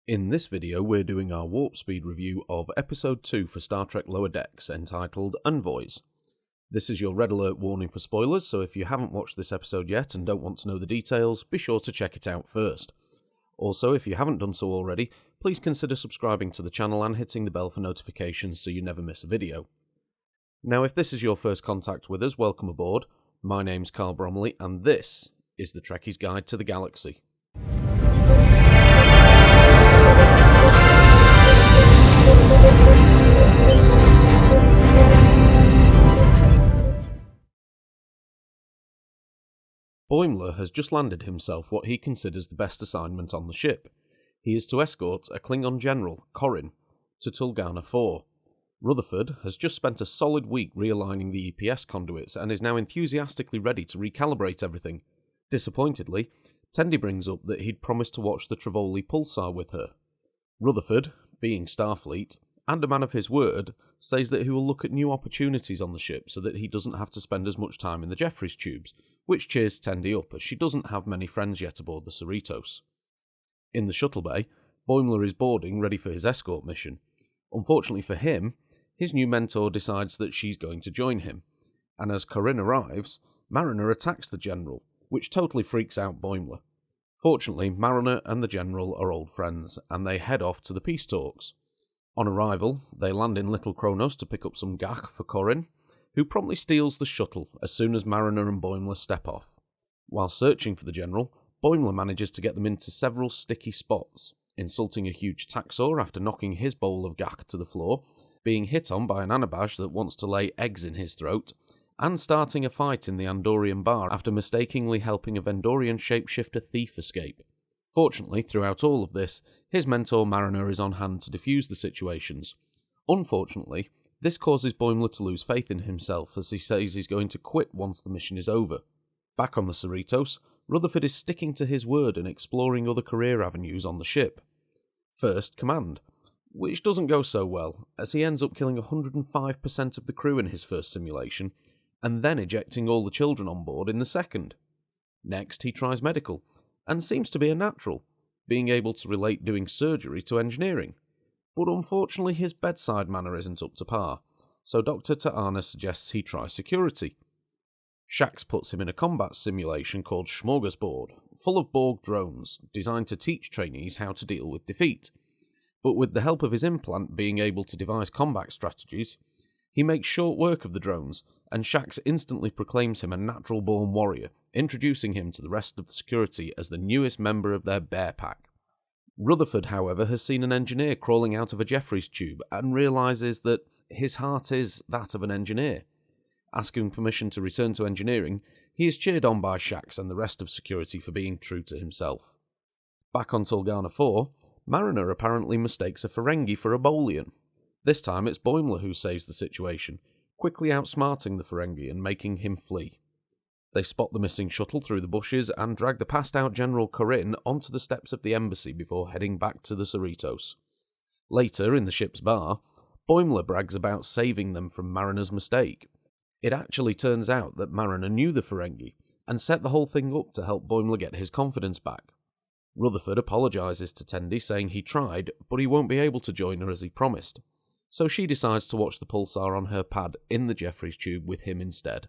In this video, we're doing our warp speed review of Episode 2 for Star Trek Lower Decks, entitled Envoys. This is your red alert warning for spoilers, so if you haven't watched this episode yet and don't want to know the details, be sure to check it out first. Also, if you haven't done so already, please consider subscribing to the channel and hitting the bell for notifications so you never miss a video. Now, if this is your first contact with us, welcome aboard. My name's Carl Bromley, and this is the Trekkie's Guide to the Galaxy. Boimler has just landed himself what he considers the best assignment on the ship. He is to escort a Klingon general, Corin, to Tulgana 4. Rutherford has just spent a solid week realigning the EPS conduits and is now enthusiastically ready to recalibrate everything. Disappointedly, Tendi brings up that he'd promised to watch the Trivoli pulsar with her. Rutherford, being Starfleet, and a man of his word, says that he will look at new opportunities on the ship so that he doesn't have to spend as much time in the Jeffries tubes, which cheers Tendi up as she doesn't have many friends yet aboard the Cerritos. In the shuttle bay, Boimler is boarding ready for his escort mission. Unfortunately for him, his new mentor decides that she's going to join him, and as Corinne arrives, Mariner attacks the General, which totally freaks out Boimler. Fortunately, Mariner and the General are old friends, and they head off to the peace talks. On arrival, they land in Little Kronos to pick up some gach for Corinne, who promptly steals the shuttle as soon as Mariner and Boimler step off. While searching for the General, Boimler manages to get them into several sticky spots, insulting a huge taxor after knocking his bowl of gach to the floor, being hit on by an Anabash that wants to lay eggs in his throat, and starting a fight in the Andorian bar after mistakenly helping a Vendorian shapeshifter thief escape. Fortunately, throughout all of this, his mentor Mariner is on hand to defuse the situations. Unfortunately, this causes Boimler to lose faith in himself as he says he's going to quit once the mission is over. Back on the Cerritos, Rutherford is sticking to his word and exploring other career avenues on the ship. First, command, which doesn't go so well, as he ends up killing 105% of the crew in his first simulation, and then ejecting all the children on board in the second. Next, he tries medical, and seems to be a natural, being able to relate doing surgery to engineering. But unfortunately his bedside manner isn't up to par, so Dr. Ta'ana suggests he try security. Shax puts him in a combat simulation called Smorgasbord, full of Borg drones, designed to teach trainees how to deal with defeat. But with the help of his implant being able to devise combat strategies, he makes short work of the drones, and Shax instantly proclaims him a natural-born warrior, introducing him to the rest of the security as the newest member of their bear pack. Rutherford, however, has seen an engineer crawling out of a Jeffries tube and realises that his heart is that of an engineer. Asking permission to return to engineering, he is cheered on by Shax and the rest of security for being true to himself. Back on Tulgana 4, Mariner apparently mistakes a Ferengi for a Bolian. This time it's Boimler who saves the situation, quickly outsmarting the Ferengi and making him flee. They spot the missing shuttle through the bushes and drag the passed-out General Corinne onto the steps of the embassy before heading back to the Cerritos. Later, in the ship's bar, Boimler brags about saving them from Mariner's mistake. It actually turns out that Mariner knew the Ferengi and set the whole thing up to help Boimler get his confidence back. Rutherford apologises to Tendi, saying he tried, but he won't be able to join her as he promised. So she decides to watch the pulsar on her pad in the Jeffries tube with him instead.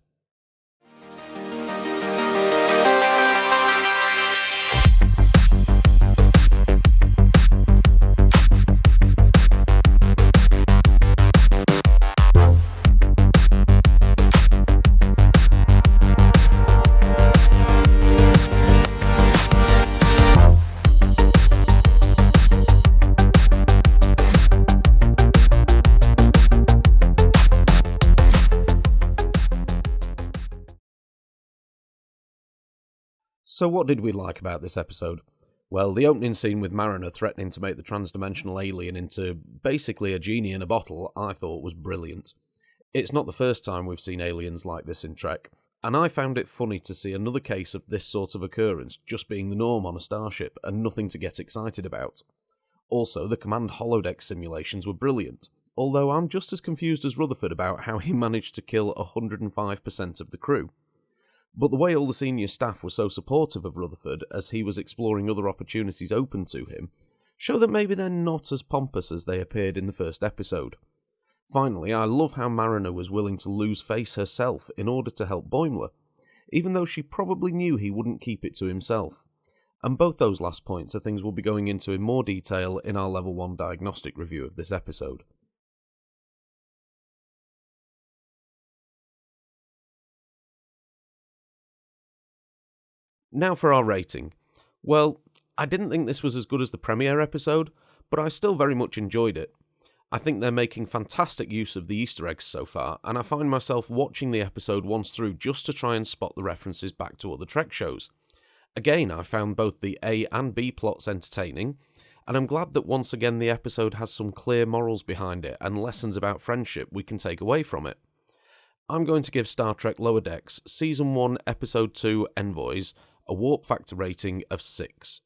So what did we like about this episode? Well, the opening scene with Mariner threatening to make the transdimensional alien into basically a genie in a bottle I thought was brilliant. It's not the first time we've seen aliens like this in Trek, and I found it funny to see another case of this sort of occurrence just being the norm on a starship and nothing to get excited about. Also, the command holodeck simulations were brilliant, although I'm just as confused as Rutherford about how he managed to kill 105% of the crew. But the way all the senior staff were so supportive of Rutherford as he was exploring other opportunities open to him show that maybe they're not as pompous as they appeared in the first episode. Finally, I love how Mariner was willing to lose face herself in order to help Boimler, even though she probably knew he wouldn't keep it to himself. And both those last points are things we'll be going into in more detail in our Level 1 Diagnostic review of this episode. Now for our rating. Well, I didn't think this was as good as the premiere episode, but I still very much enjoyed it. I think they're making fantastic use of the Easter eggs so far, and I find myself watching the episode once through just to try and spot the references back to other Trek shows. Again, I found both the A and B plots entertaining, and I'm glad that once again the episode has some clear morals behind it and lessons about friendship we can take away from it. I'm going to give Star Trek Lower Decks Season 1, Episode 2, Envoys, a warp factor rating of 6.